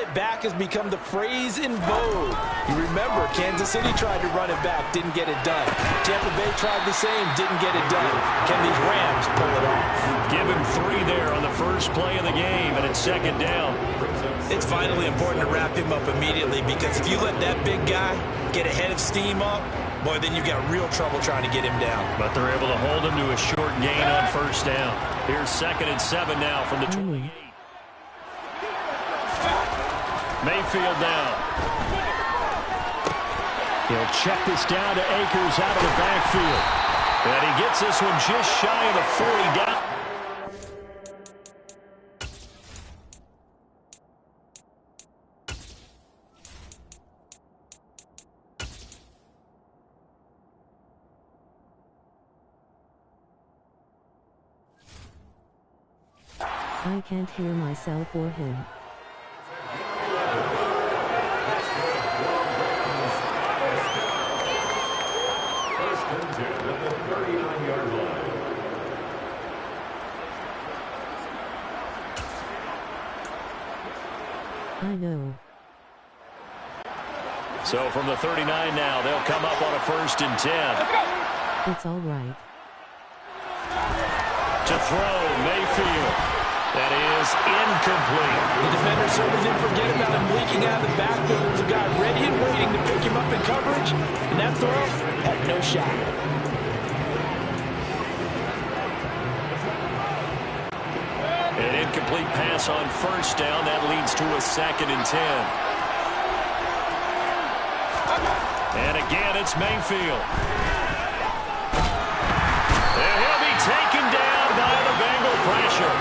it back has become the phrase in vogue. You remember, Kansas City tried to run it back, didn't get it done. Tampa Bay tried the same, didn't get it done. Can these Rams pull it off? Give him 3 there on the first play of the game, and it's second down. It's vitally important to wrap him up immediately, because if you let that big guy get a head of steam up, boy, then you've got real trouble trying to get him down. But they're able to hold him to a short gain on first down. Here's 2nd and 7 now from the 28. Mayfield down. He'll check this down to Akers out of the backfield. And he gets this one just shy of the 40 down. I can't hear myself or him. First and 10 at the 39-yard line. I know. So from the 39 now, they'll come up on a 1st and 10. It's all right. To throw, Mayfield. That is incomplete. The defender certainly didn't forget about him leaking out of the backfield. There was a guy ready and waiting to pick him up in coverage, and that throw had no shot. An incomplete pass on first down. That leads to a 2nd and 10. And again, it's Mayfield. And he'll be taken down by the Bengal pressure.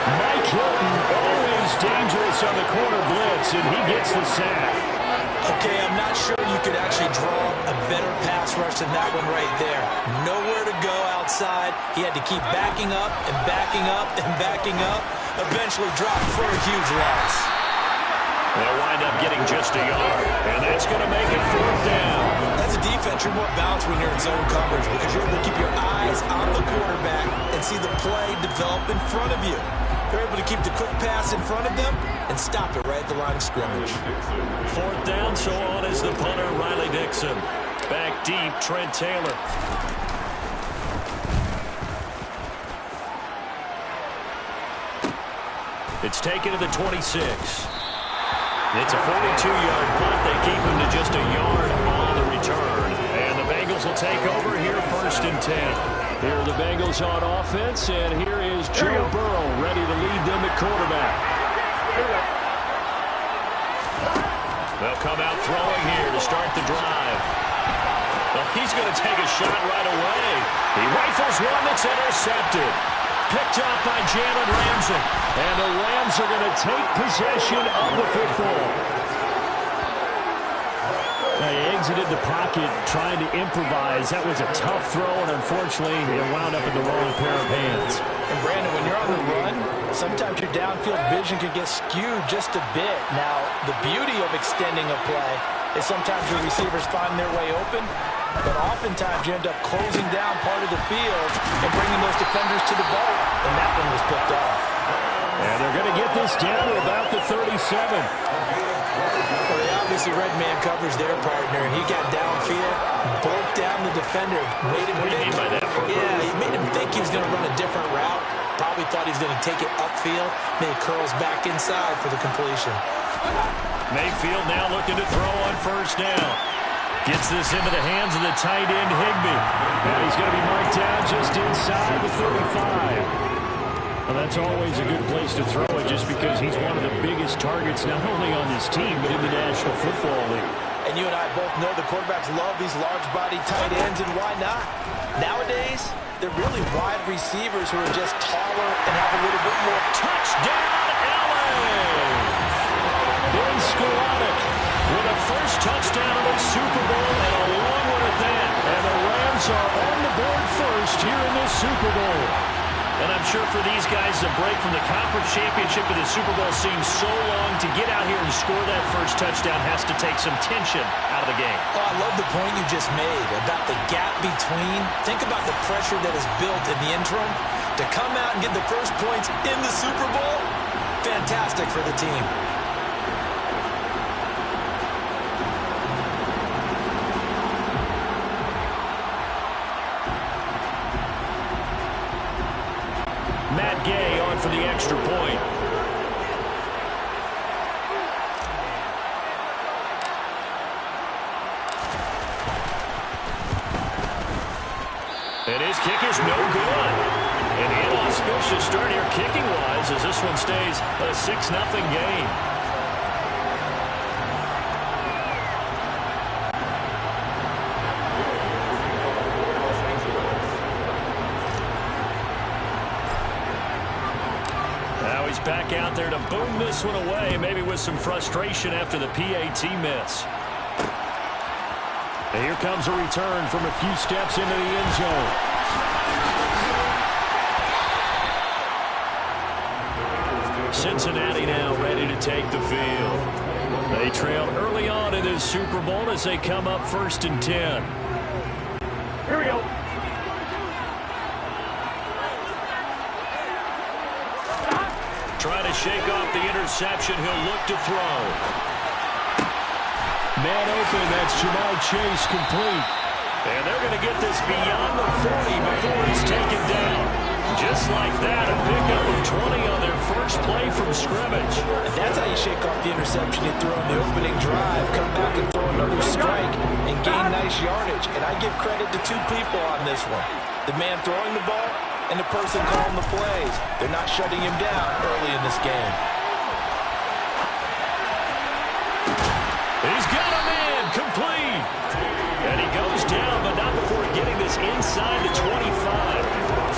Mike Hilton, always dangerous on the corner blitz, and he gets the sack. Okay, I'm not sure you could actually draw a better pass rush than that one right there. Nowhere to go outside. He had to keep backing up and backing up and backing up. Eventually dropped for a huge loss. They'll wind up getting just a yard, and that's going to make it 4th down. As a defense, you're more balanced when you're in zone coverage because you're able to keep your eyes on the quarterback and see the play develop in front of you. They're able to keep the quick pass in front of them and stop it right at the line of scrimmage. 4th down, so on is the punter, Riley Dixon. Back deep, Trent Taylor. It's taken to the 26. It's a 42-yard punt. They keep him to just a yard on the return. And the Bengals will take over here 1st and 10. Here are the Bengals on offense, and here is Joe Burrow ready to lead them at quarterback. They'll come out throwing here to start the drive. Well, he's going to take a shot right away. He rifles one that's intercepted. Picked up by Jalen Ramsey. And the Rams are going to take possession of the football. He exited the pocket trying to improvise. That was a tough throw, and unfortunately, it wound up in the wrong pair of hands. And Brandon, when you're on the run, sometimes your downfield vision can get skewed just a bit. Now, the beauty of extending a play is sometimes your receivers find their way open, but oftentimes you end up closing down part of the field and bringing those defenders to the ball, and that one was picked off. And they're going to get this down to about the 37. Well, they obviously red man covers their partner, and he got downfield, broke down the defender, made him think. Yeah, he made him think he was going to run a different route. Probably thought he was going to take it upfield. Then he curls back inside for the completion. Mayfield now looking to throw on first down. Gets this into the hands of the tight end, Higbee. And he's going to be marked down just inside the 35. Well, that's always a good place to throw it just because he's one of the biggest targets not only on this team but in the National Football League. And you and I both know the quarterbacks love these large-bodied tight ends, and why not? Nowadays, they're really wide receivers who are just taller and have a little bit more Touchdown, LA! Ben Skowronek With a first touchdown of the Super Bowl and a long one at that. And the Rams are on the board first here in this Super Bowl. And I'm sure for these guys, the break from the conference championship to the Super Bowl seems so long. To get out here and score that first touchdown has to take some tension out of the game. Oh, I love the point you just made about the gap between. Think about the pressure that is built in the interim. To come out and get the first points in the Super Bowl, fantastic for the team. And his kick is no good. An inauspicious start here kicking-wise as this one stays a 6-0 game. Now he's back out there to boom this one away, maybe with some frustration after the PAT miss. And here comes a return from a few steps into the end zone. Cincinnati now ready to take the field. They trail early on in this Super Bowl as they come up 1st and 10. Here we go. Trying to shake off the interception. He'll look to throw. Man open, that's Jamar Chase, complete. And they're going to get this beyond the 40 before he's taken down. Just like that, a pickup of 20 on their first play from scrimmage. And that's how you shake off the interception you throw in the opening drive, come back and throw another strike, and gain nice yardage. And I give credit to two people on this one. The man throwing the ball and the person calling the plays. They're not shutting him down early in this game. He's got a man, complete. And he goes down, but not before getting this inside the 25.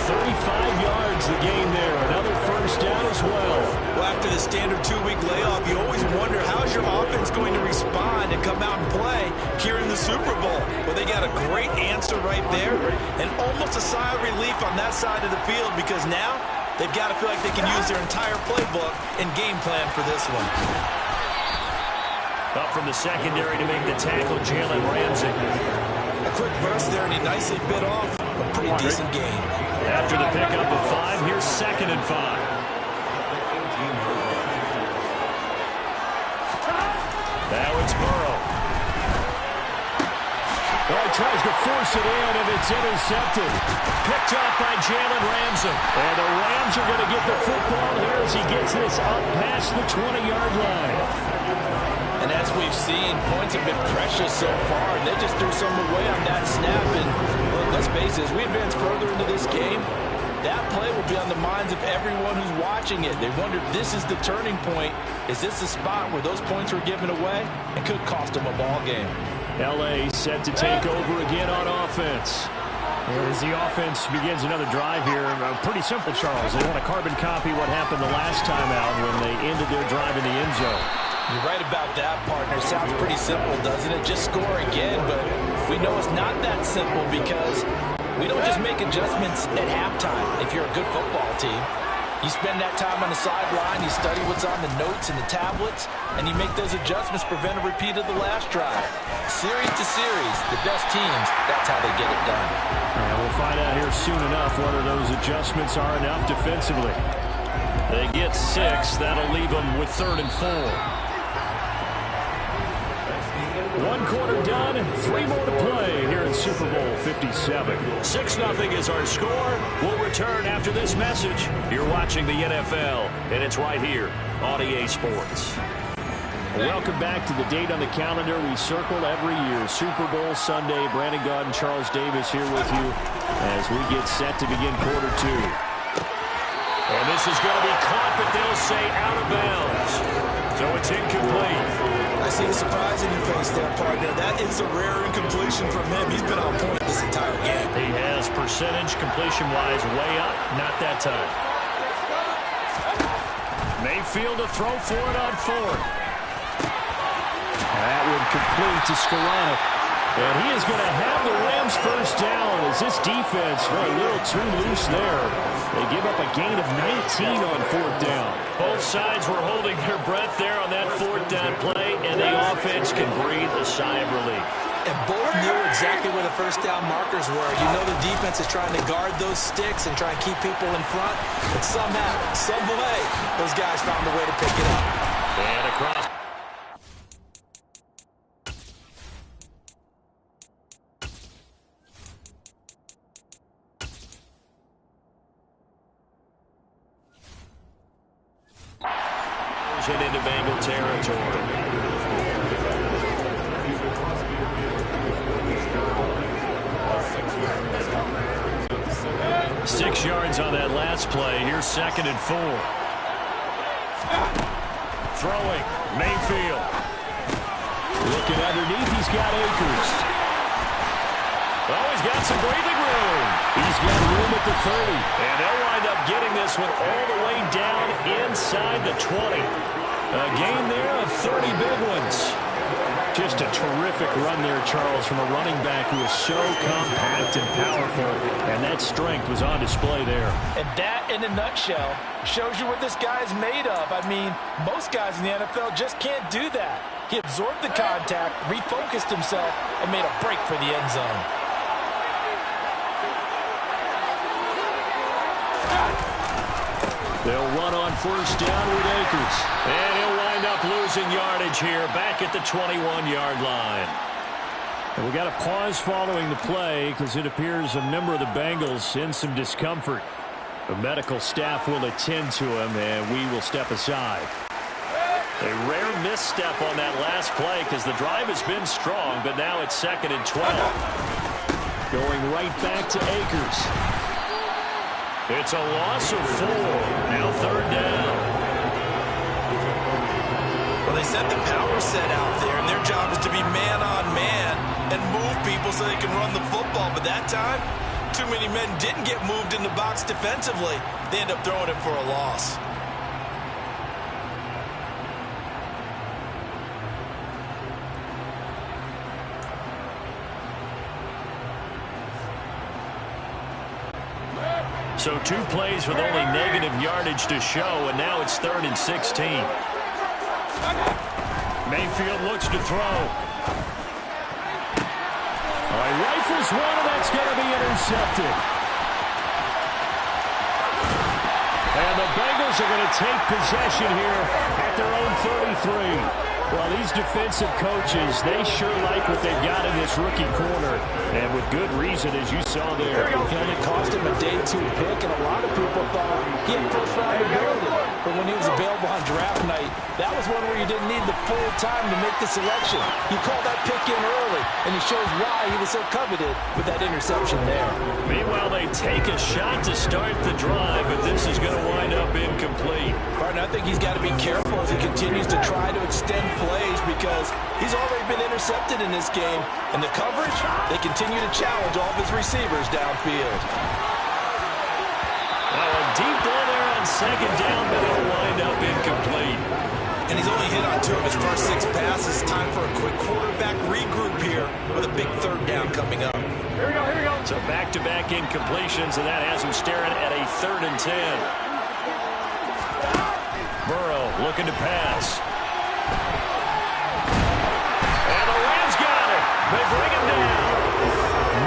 35 yards the gain there. Another first down as well. Well, after the standard 2-week layoff, you always wonder how's your offense going to respond and come out and play here in the Super Bowl. Well, they got a great answer right there and almost a sigh of relief on that side of the field because now they've got to feel like they can use their entire playbook and game plan for this one. Up from the secondary to make the tackle, Jalen Ramsey. A quick burst there, and he nicely bit off a pretty decent gain. After the pickup of 5, here's 2nd and 5. Now it's Burrow. Oh, he tries to force it in, and it's intercepted. Picked off by Jalen Ramsey. And the Rams are going to get the football here as he gets this up past the 20-yard line. And as we've seen, points have been precious so far, and they just threw some away on that snap. And well, let's face it, as we advance further into this game, that play will be on the minds of everyone who's watching it. They wonder if this is the turning point. Is this the spot where those points were given away? It could cost them a ball game. L.A. set to take over again on offense. As the offense begins another drive here, pretty simple, Charles. They want to carbon copy what happened the last time out when they ended their drive in the end zone. You're right about that, partner. Sounds pretty simple, doesn't it? Just score again, but we know it's not that simple because we don't just make adjustments at halftime if you're a good football team. You spend that time on the sideline, you study what's on the notes and the tablets, and you make those adjustments, prevent a repeat of the last drive. Series to series, the best teams, that's how they get it done. And we'll find out here soon enough whether those adjustments are enough defensively. They get 6. That'll leave them with 3rd and 4. 1 quarter done, 3 more to play here in Super Bowl 57. 6-0 is our score. We'll return after this message. You're watching the NFL, and it's right here on EA Sports. Welcome back to the date on the calendar we circle every year. Super Bowl Sunday. Brandon Gaudin, Charles Davis here with you as we get set to begin quarter 2. And this is going to be caught, but they'll say out of bounds. So it's incomplete. I see the surprise in your face there, partner. That is a rare incompletion from him. He's been on point this entire game. He has percentage completion-wise way up. Not that time. Mayfield to throw for it on 4th. That would complete to Skoranek. And he is going to have the Rams first down as this defense went a little too loose there. They give up a gain of 19 on 4th down. Both sides were holding their breath there on that 4th down play, and the offense can breathe a sigh of relief. And both knew exactly where the first down markers were. You know the defense is trying to guard those sticks and try and keep people in front. But somehow, some way, those guys found a way to pick it up. And across. Into Bengal territory. 6 yards on that last play. Here's 2nd and 4. Throwing, Mayfield. Looking underneath, he's got Akers. Oh, he's got some breathing room. He's got room at the 30. And they'll wind up getting this one all the way down inside the 20. A gain there of 30 big ones. Just a terrific run there, Charles, from a running back who is so compact and powerful, and that strength was on display there. And that, in a nutshell, shows you what this guy is made of. I mean, most guys in the NFL just can't do that. He absorbed the contact, refocused himself, and made a break for the end zone. They'll run on 1st down with Akers. And he'll wind up losing yardage here, back at the 21-yard line. And we got a pause following the play because it appears a member of the Bengals in some discomfort. The medical staff will attend to him, and we will step aside. A rare misstep on that last play because the drive has been strong, but now it's 2nd and 12. Going right back to Akers. It's a loss of 4. Now 3rd down. Well, they set the power set out there, and their job is to be man-on-man and move people so they can run the football. But that time, too many men didn't get moved in the box defensively. They end up throwing it for a loss. So 2 plays with only negative yardage to show, and now it's 3rd and 16. Mayfield looks to throw. Rifles one, and that's going to be intercepted. And the Bengals are going to take possession here at their own 33. Well, these defensive coaches, they sure like what they've got in this rookie corner. And with good reason, as you saw there. And it cost him a day 2 pick, and a lot of people thought he had first-round ability. But when he was available on draft night, that was one where you didn't need the full time to make the selection. You called that pick in early, and he shows why he was so coveted with that interception there. Meanwhile, they take a shot to start the drive, but this is going to wind up incomplete. Partner, I think he's got to be careful as he continues to try to extend plays because he's already been intercepted in this game. And the coverage, they continue to challenge all of his receivers downfield. Now a deep ball there on 2nd down, but it'll wind up incomplete. And he's only hit on 2 of his first 6 passes. Time for a quick quarterback regroup here with a big 3rd down coming up. Here we go. So back-to-back incompletions, and that has him staring at a 3rd and 10. Burrow looking to pass. And the Rams got it. They bring him down.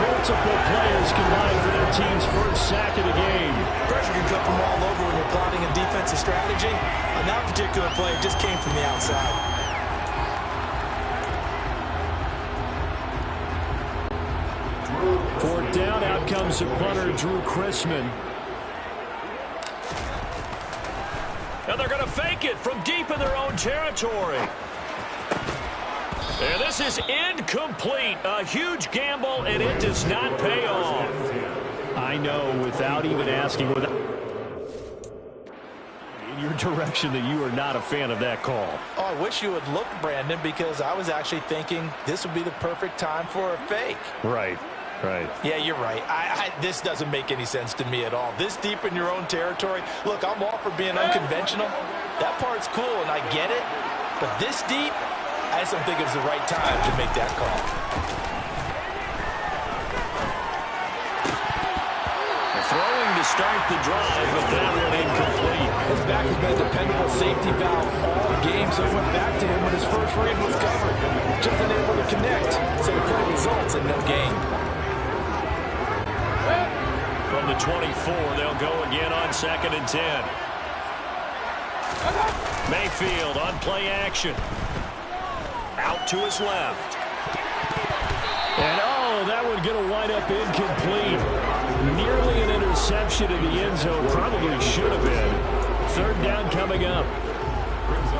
Multiple players combined for their team's first sack of the game. Pressure can come from all over when you're plotting a defensive strategy. On that particular play, it just came from the outside. Fourth down, out comes the punter, Drew Chrisman. And they're going to fake it from deep in their own territory. And this is incomplete. A huge gamble, and it does not pay off. I know, without even asking, in your direction, that you are not a fan of that call. Oh, I wish you would look, Brandon, because I was actually thinking this would be the perfect time for a fake. Right. Yeah, you're right. This doesn't make any sense to me at all. This deep in your own territory. Look, I'm all for being unconventional. That part's cool, and I get it. But this deep, I just don't think it was the right time to make that call. Throwing to start the drive, but that one incomplete. His back has been a dependable safety valve all game, so it went back to him when his first read was covered. Just unable to connect, so the play results in no gain. From the 24, they'll go again on 2nd and 10. Mayfield on play action. Out to his left. And that one's going to wind up incomplete. Nearly an interception in the end zone. Probably should have been. 3rd down coming up.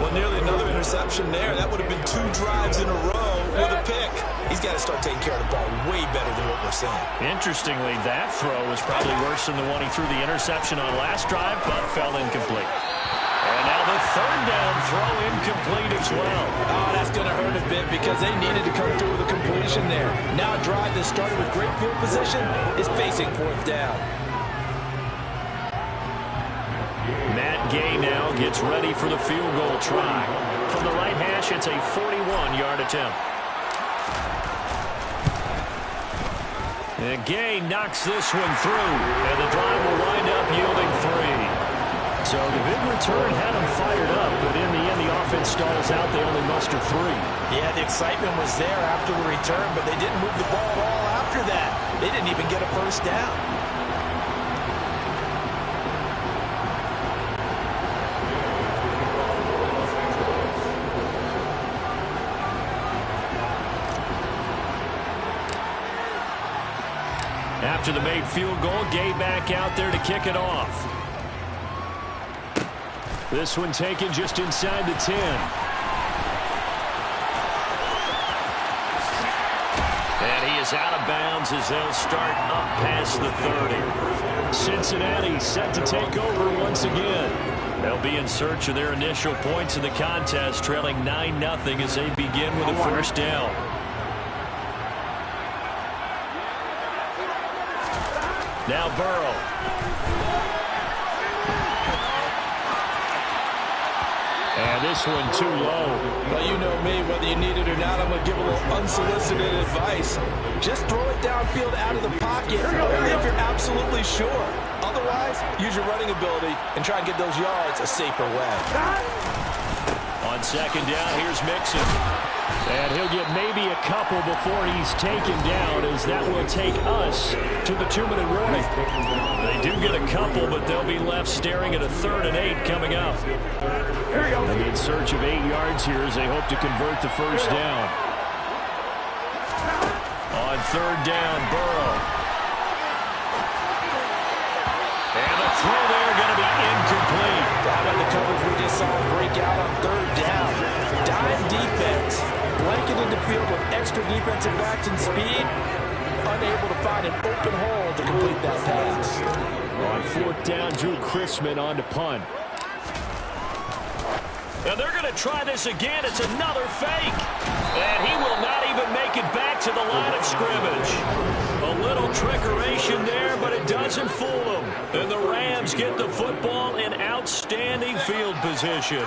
Well, nearly another interception there. That would have been 2 drives in a row with a pick. He's got to start taking care of the ball way better than what we're seeing. Interestingly, that throw was probably worse than the one he threw the interception on last drive, but fell incomplete. And now the third down throw incomplete as well. Oh, that's going to hurt a bit because they needed to come through with a completion there. Now a drive that started with great field position is facing fourth down. Matt Gay now gets ready for the field goal try. From the right hash, it's a 41-yard attempt. And Gay knocks this one through, and the drive will wind up yielding 3. So the big return had them fired up, but in the end, the offense stalls out. They only muster 3. Yeah, the excitement was there after the return, but they didn't move the ball at all after that. They didn't even get a first down. After the made field goal, Gay back out there to kick it off. This one taken just inside the 10. And he is out of bounds as they'll start up past the 30. Cincinnati set to take over once again. They'll be in search of their initial points in the contest, trailing 9-0 as they begin with a first down. Now Burrow. And this one too low. Well, you know me, whether you need it or not, I'm going to give a little unsolicited advice. Just throw it downfield out of the pocket, only if you're absolutely sure. Otherwise, use your running ability and try and get those yards a safer way. On second down, here's Mixon. And he'll get maybe a couple before he's taken down, as that will take us to the 2-minute warning. They do get a couple, but they'll be left staring at a 3rd and 8 coming up. They'll be in search of 8 yards here as they hope to convert the first down. On 3rd down, Burrow. And the throw there going to be incomplete. How about the coverage we just saw break out on 3rd down? Dime defense, blanketed the field with extra defensive backs and speed, unable to find an open hole to complete that pass. On 4th down, Drew Chrisman on to punt. And they're going to try this again. It's another fake. And he will not even make it back to the line of scrimmage. A little trickeration there, but it doesn't fool them. And the Rams get the football in outstanding field position.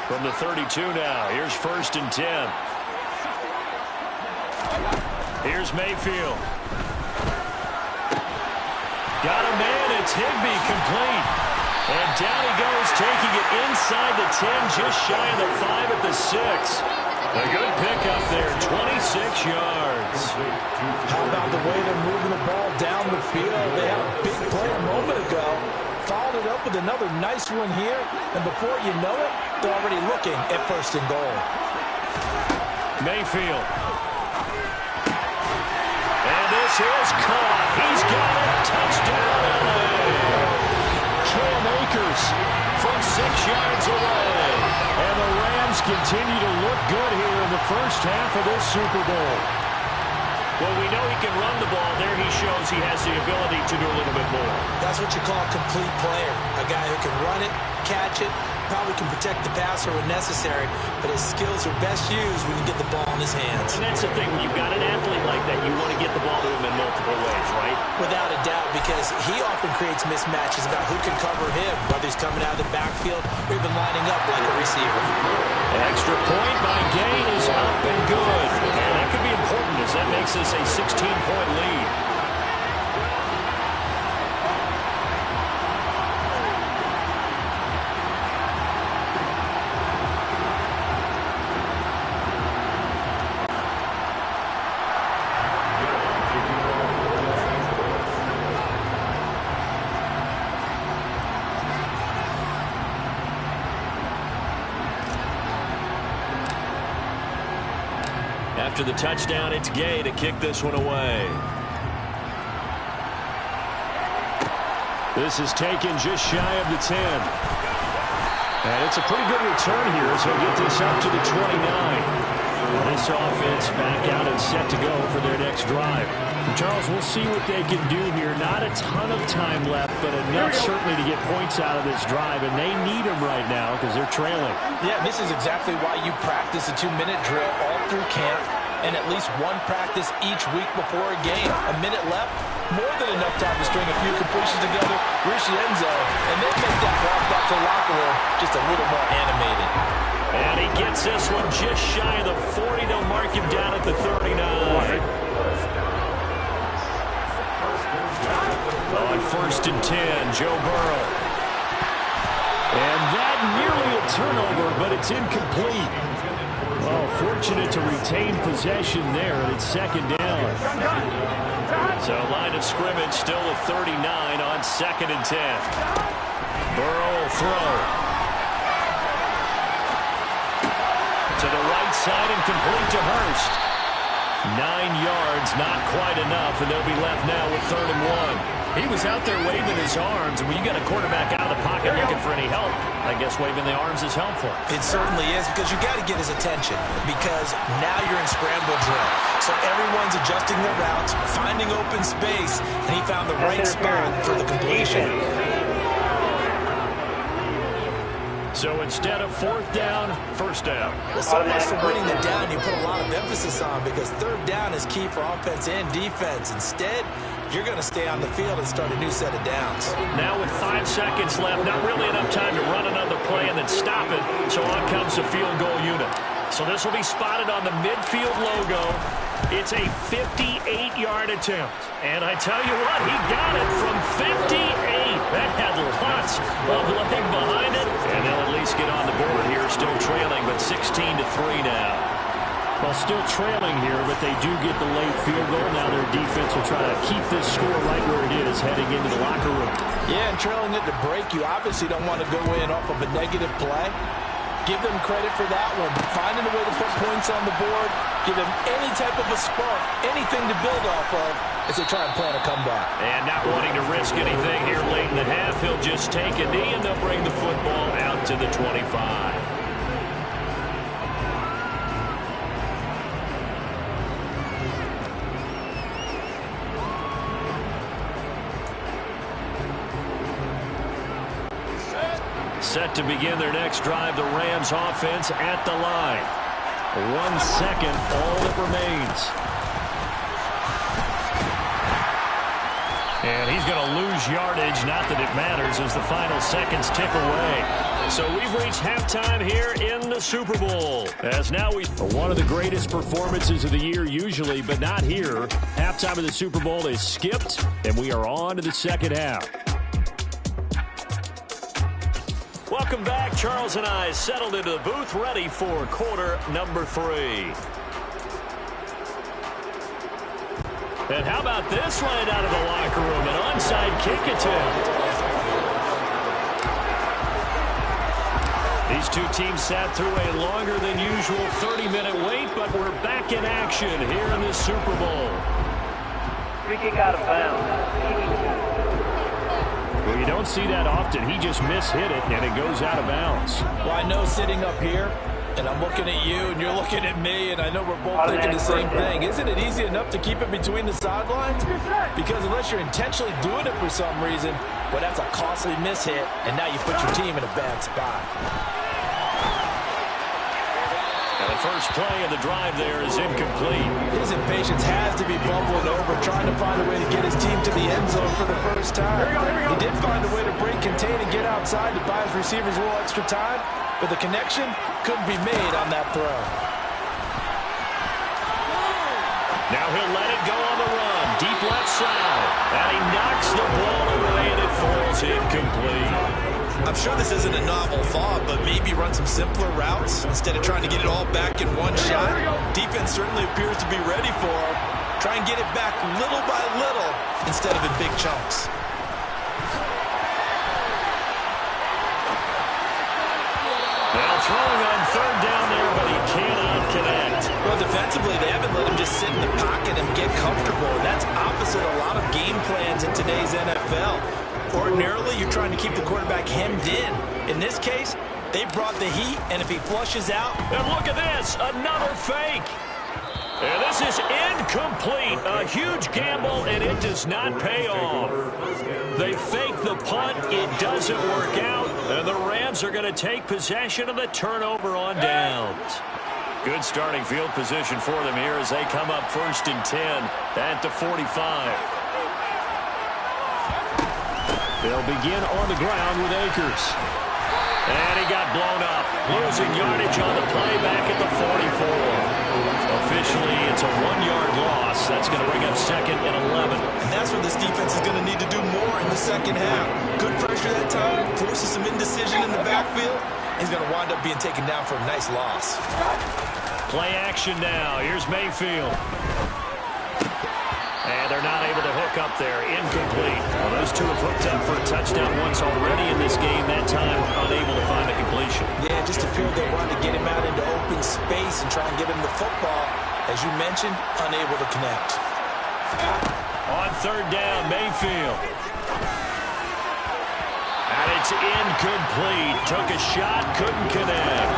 From the 32 now, here's 1st and 10. Here's Mayfield. Got a man, it's Higbee, complete. And down he goes, taking it inside the 10, just shy of the 5 at the 6. A good pickup there, 26 yards. How about the way they're moving the ball down the field? They had a big play a moment ago. Followed it up with another nice one here. And before you know it, they're already looking at 1st and goal. Mayfield. And this is caught. He's got it. Touchdown, LA. Cam Akers From 6 yards away. and the Rams continue to look good here in the first half of this Super Bowl. Well, we know he can run the ball. There he shows he has the ability to do a little bit more. That's what you call a complete player. A guy who can run it, catch it, probably can protect the passer when necessary, but his skills are best used when you get the ball in his hands. And that's the thing. When you've got an athlete like that, you want to get the ball to him in multiple ways, right? Without a doubt, because he often creates mismatches about who can cover him, whether he's coming out of the backfield or even lining up like a receiver. An extra point by Gay is up and good. And that could be important as that makes this a 16-point lead. After the touchdown, it's Gay to kick this one away. This is taken just shy of the 10. And it's a pretty good return here as he'll get this up to the 29. This offense back out and set to go for their next drive. And Charles, we'll see what they can do here. Not a ton of time left, but enough certainly to get points out of this drive, and they need them right now because they're trailing. Yeah, this is exactly why you practice a 2-minute drill all through camp and at least one practice each week before a game. A minute left, more than enough time to string a few completions together, reach the end zone, and then make that walk back to the locker room just a little more animated. And he gets this one just shy of the 40. They'll mark him down at the 39. On 1st and 10, Joe Burrow. And that nearly a turnover, but it's incomplete. Oh, fortunate to retain possession there, and it's 2nd down. So line of scrimmage still at 39 on 2nd and 10. Burrow will throw. To the right side and complete to Hurst. 9 yards, not quite enough, and they'll be left now with 3rd and 1. He was out there waving his arms. When you got a quarterback out of the pocket looking for any help, I guess waving the arms is helpful. It certainly is, because you got to get his attention, because now you're in scramble drill. So everyone's adjusting their routes, finding open space, and he found the right spot for the completion. So instead of 4th down, 1st down. Well, so much for winning the down you put a lot of emphasis on, because 3rd down is key for offense and defense. Instead, you're going to stay on the field and start a new set of downs. Now with 5 seconds left, not really enough time to run another play and then stop it. So on comes the field goal unit. So this will be spotted on the midfield logo. It's a 58-yard attempt. And I tell you what, he got it from 58. That had lots of leg behind it. And they'll at least get on the board here, still trailing, but 16-3 now. Well, still trailing here, but they do get the late field goal. Now their defense will try to keep this score right where it is heading into the locker room. Yeah, and trailing it to break, you obviously don't want to go in off of a negative play. Give them credit for that one. Finding a way to put points on the board, give them any type of a spark, anything to build off of as they try and plan a comeback. And not wanting to risk anything here late in the half, he'll just take a knee and they'll bring the football out to the 25. Set to begin their next drive, the Rams offense at the line. 1 second, all that remains. And he's going to lose yardage, not that it matters, as the final seconds tick away. So we've reached halftime here in the Super Bowl. As now one of the greatest performances of the year usually, but not here. Halftime of the Super Bowl is skipped, and we are on to the second half. Welcome back. Charles and I settled into the booth, ready for quarter number 3. And how about this right out of the locker room? An onside kick attempt. These two teams sat through a longer than usual 30-minute wait, but we're back in action here in this Super Bowl. Free kick out of bounds. Well, you don't see that often. He just mishit it, and it goes out of bounds. Well, I know sitting up here, and I'm looking at you, and you're looking at me, and I know we're both thinking the same thing. Isn't it easy enough to keep it between the sidelines? Because unless you're intentionally doing it for some reason, well, that's a costly mishit, and now you put your team in a bad spot. And the first play of the drive there is incomplete. His impatience has to be bubbling over, trying to find a way to get his team to the end zone for the first time. He did find a way to break, contain, and get outside to buy his receivers a little extra time, but the connection couldn't be made on that throw. Now he'll let it go on the run. Deep left side. And he knocks the ball away, and it falls incomplete. I'm sure this isn't a novel thought, but maybe run some simpler routes instead of trying to get it all back in one shot. Defense certainly appears to be ready for him. Try and get it back little by little instead of in big chunks. Now throwing on 3rd down there, but he cannot connect. Well, defensively, they haven't let him just sit in the pocket and get comfortable. And that's opposite a lot of game plans in today's NFL. Ordinarily, you're trying to keep the quarterback hemmed in. In this case, They brought the heat, and if he flushes out... And look at this, another fake. And this is incomplete. A huge gamble, and it does not pay off. They fake the punt. It doesn't work out. And the Rams are going to take possession of the turnover on downs. Good starting field position for them here as they come up 1st and 10 at the 45. They'll begin on the ground with Akers. And he got blown up. Losing yardage on the play back at the 44. Officially, it's a 1-yard loss. That's going to bring up 2nd and 11. And that's what this defense is going to need to do more in the second half. Good pressure that time, forces some indecision in the backfield. He's going to wind up being taken down for a nice loss. Play action now. Here's Mayfield. And they're not able to hook up there. Incomplete. Well, those two have hooked up for a touchdown once already in this game. That time, unable to find a completion. Yeah, just appeared they wanted to get him out into open space and try and get him the football. As you mentioned, unable to connect. On 3rd down, Mayfield. And it's incomplete. Took a shot, couldn't connect.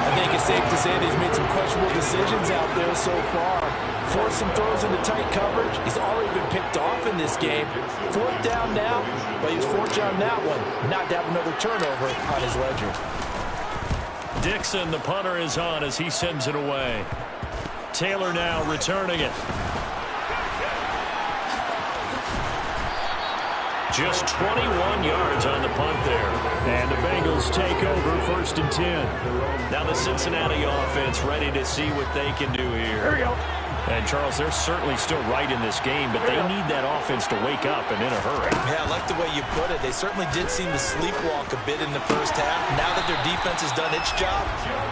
I think it's safe to say that he's made some questionable decisions out there so far. Forced some throws into tight coverage. He's already been picked off in this game. 4th down now, but he's fortunate on that one. Not to have another turnover on his ledger. Dixon, the punter, is on as he sends it away. Taylor now returning it. Just 21 yards on the punt there. And the Bengals take over 1st and 10. Now the Cincinnati offense ready to see what they can do here. Here we go. And, Charles, they're certainly still right in this game, but they need that offense to wake up and in a hurry. Yeah, I like the way you put it. They certainly did seem to sleepwalk a bit in the first half. Now that their defense has done its job,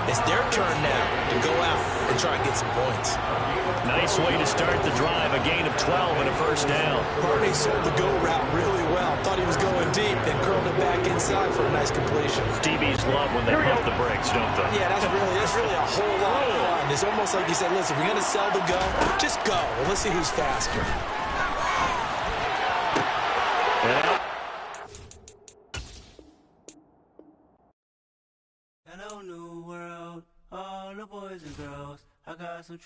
it's their turn now to go out and try and get some points. Nice way to start the drive, a gain of 12 and a 1st down. Barney sold the go route really well. Thought he was going deep, then curled it back inside for a nice completion. DBs love when they pump the brakes, don't they? Yeah, that's really a whole lot of fun. It's almost like you said, listen, we're going to sell the go. Just go. Well, let's see who's faster.